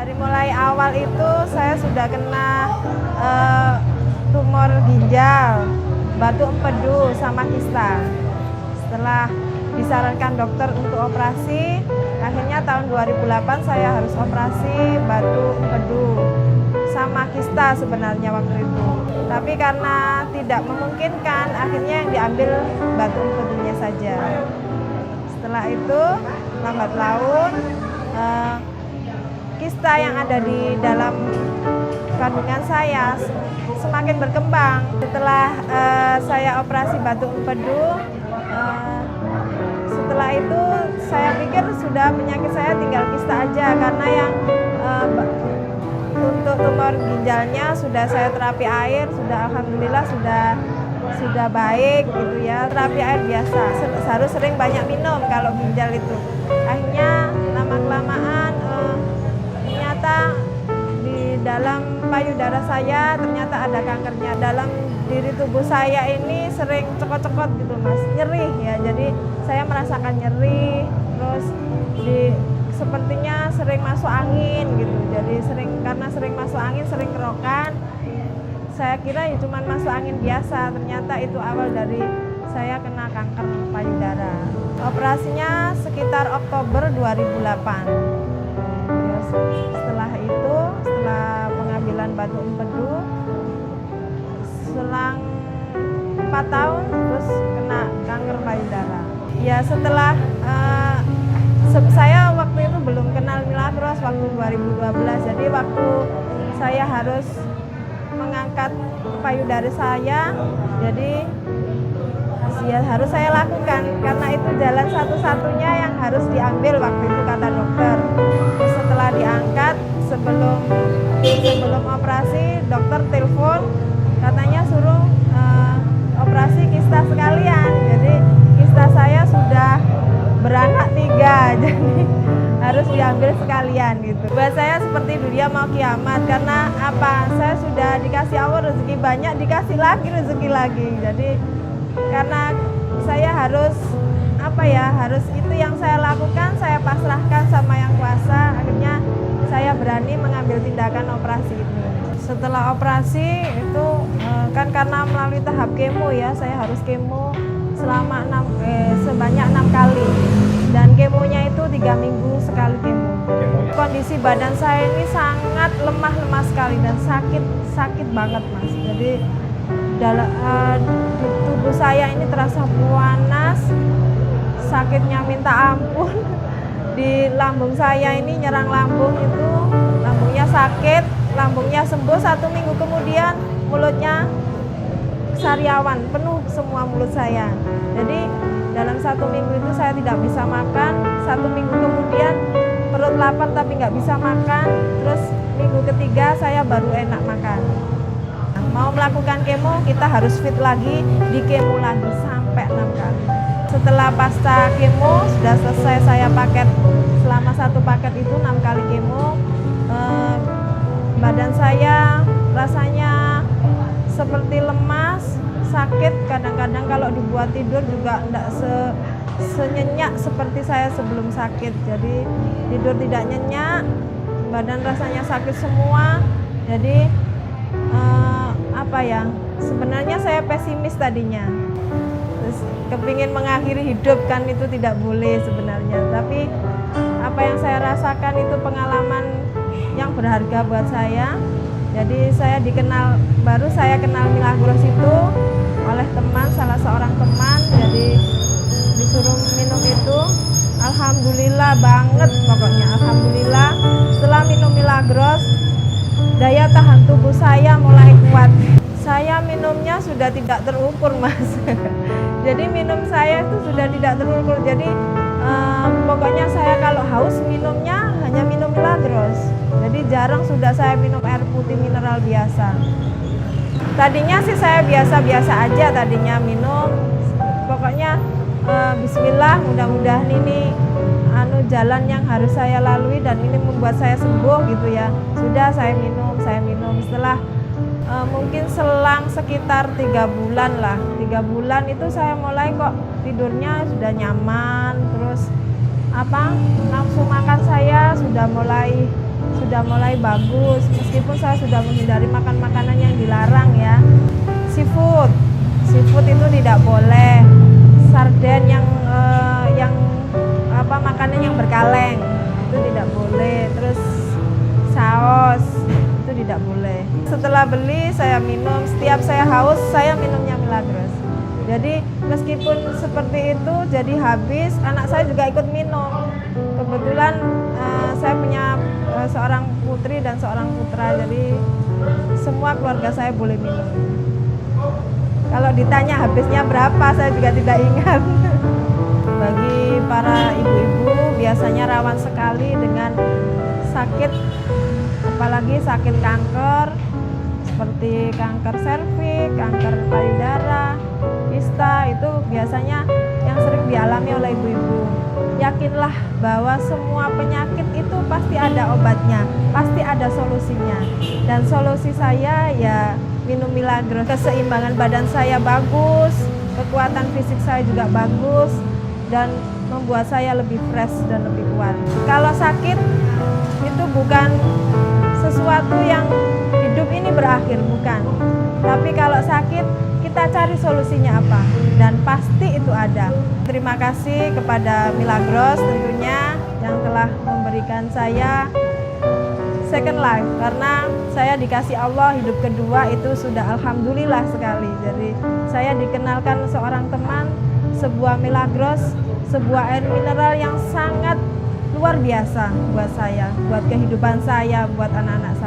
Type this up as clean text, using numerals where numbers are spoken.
Dari mulai awal itu saya sudah kena tumor ginjal, batu empedu, sama kista. Setelah disarankan dokter untuk operasi, akhirnya tahun 2008 saya harus operasi batu empedu sama kista sebenarnya waktu itu. Tapi karena tidak memungkinkan, akhirnya yang diambil batu empedunya saja. Setelah itu, lambat laun, kista yang ada di dalam kandungan saya semakin berkembang. Setelah saya operasi batu empedu, setelah itu saya pikir sudah penyakit saya tinggal kista aja, karena yang untuk tumor ginjalnya sudah saya terapi air, sudah alhamdulillah sudah baik gitu ya. Terapi air biasa, harus sering banyak minum kalau ginjal itu. Akhirnya lama-kelamaan ternyata di dalam payudara saya ternyata ada kankernya. Dalam diri tubuh saya ini sering cekot-cekot gitu Mas, nyeri ya. Jadi saya merasakan nyeri, terus sepertinya sering masuk angin gitu. Jadi karena sering masuk angin, sering kerokan. Saya kira ya cuma masuk angin biasa, ternyata itu awal dari saya kena kanker payudara. Operasinya sekitar Oktober 2008. Terus setelah itu, setelah pengambilan batu empedu, selang 4 tahun terus kena kanker payudara. Ya setelah saya waktu itu belum kenal Milagros waktu 2012, jadi waktu saya harus mengangkat payudara saya, jadi ya harus saya lakukan karena itu jalan satu-satunya yang harus diambil waktu itu kata dokter. Setelah diangkat, sebelum operasi dokter telepon katanya suruh operasi kista sekalian. Jadi kista saya sudah beranak 3, jadi harus diambil sekalian gitu. Buat saya seperti dunia mau kiamat, karena apa? Saya sudah dikasih Allah rezeki banyak, dikasih lagi rezeki lagi. Jadi karena saya harus harus itu yang saya lakukan, saya pasrahkan sama yang kuasa. Akhirnya saya berani mengambil tindakan operasi itu. Setelah operasi itu kan karena melalui tahap kemo ya, saya harus kemo selama sebanyak 6 kali, dan kemonya itu 3 minggu sekali kemo. Kondisi badan saya ini sangat lemah sekali dan sakit banget Mas. Jadi di tubuh saya ini terasa panas, sakitnya minta ampun. Di lambung saya ini nyerang lambung itu, lambungnya sakit, lambungnya sembuh 1 minggu kemudian mulutnya sariawan, penuh semua mulut saya. Jadi dalam 1 minggu itu saya tidak bisa makan. 1 minggu kemudian perut lapar tapi nggak bisa makan. Terus minggu ketiga saya baru enak makan. Mau melakukan kemo kita harus fit lagi, di kemo lagi sampai 6 kali. Setelah pasca kemo sudah selesai saya paket, selama 1 paket itu 6 kali kemo, badan saya rasanya seperti lemas, sakit, kadang-kadang kalau dibuat tidur juga enggak senyenyak seperti saya sebelum sakit. Jadi tidur tidak nyenyak, badan rasanya sakit semua. Jadi sebenarnya saya pesimis tadinya. Terus kepingin mengakhiri hidup kan, itu tidak boleh sebenarnya. Tapi apa yang saya rasakan itu pengalaman yang berharga buat saya. Jadi baru saya kenal Milagros itu oleh teman, salah seorang teman. Jadi disuruh minum itu, alhamdulillah banget pokoknya, alhamdulillah. Setelah minum Milagros, daya tahan tubuh saya mulai kuat. Saya minumnya sudah tidak terukur Mas. Jadi minum saya itu sudah tidak terukur. Jadi pokoknya saya kalau haus minumnya hanya minum Milagros. Jadi jarang sudah saya minum air putih mineral biasa. Tadinya sih saya biasa-biasa aja tadinya minum. Pokoknya bismillah, mudah-mudahan ini jalan yang harus saya lalui dan ini membuat saya sembuh gitu ya. Sudah saya minum. Setelah mungkin selang sekitar 3 bulan lah. 3 bulan itu saya mulai kok tidurnya sudah nyaman, terus nafsu makan saya sudah mulai sudah mulai bagus, meskipun saya sudah menghindari makan makanan yang dilarang ya. Seafood itu tidak boleh. Sarden yang makanan yang berkaleng itu tidak boleh. Terus saus itu tidak boleh. Setelah beli saya minum, setiap saya haus saya minumnya Milagros. Jadi meskipun seperti itu jadi habis, anak saya juga ikut minum. Kebetulan saya punya seorang putri dan seorang putra, jadi semua keluarga saya boleh minum. Kalau ditanya habisnya berapa, saya juga tidak ingat. Bagi para ibu-ibu biasanya rawan sekali dengan sakit, apalagi sakit kanker, seperti kanker serviks, kanker payudara, kista, itu biasanya yang sering dialami oleh ibu-ibu. Yakinlah bahwa semua penyakit itu pasti ada obatnya, pasti ada solusinya. Dan solusi saya ya minum Milagros. Keseimbangan badan saya bagus, kekuatan fisik saya juga bagus, dan membuat saya lebih fresh dan lebih kuat. Kalau sakit itu bukan sesuatu yang hidup ini berakhir, bukan. Tapi kalau sakit kita cari solusinya apa, dan pasti itu ada. Terima kasih kepada Milagros tentunya yang telah memberikan saya second life, karena saya dikasih Allah hidup kedua itu sudah alhamdulillah sekali. Jadi saya dikenalkan seorang teman sebuah Milagros, sebuah air mineral yang sangat luar biasa buat saya, buat kehidupan saya, buat anak-anak saya.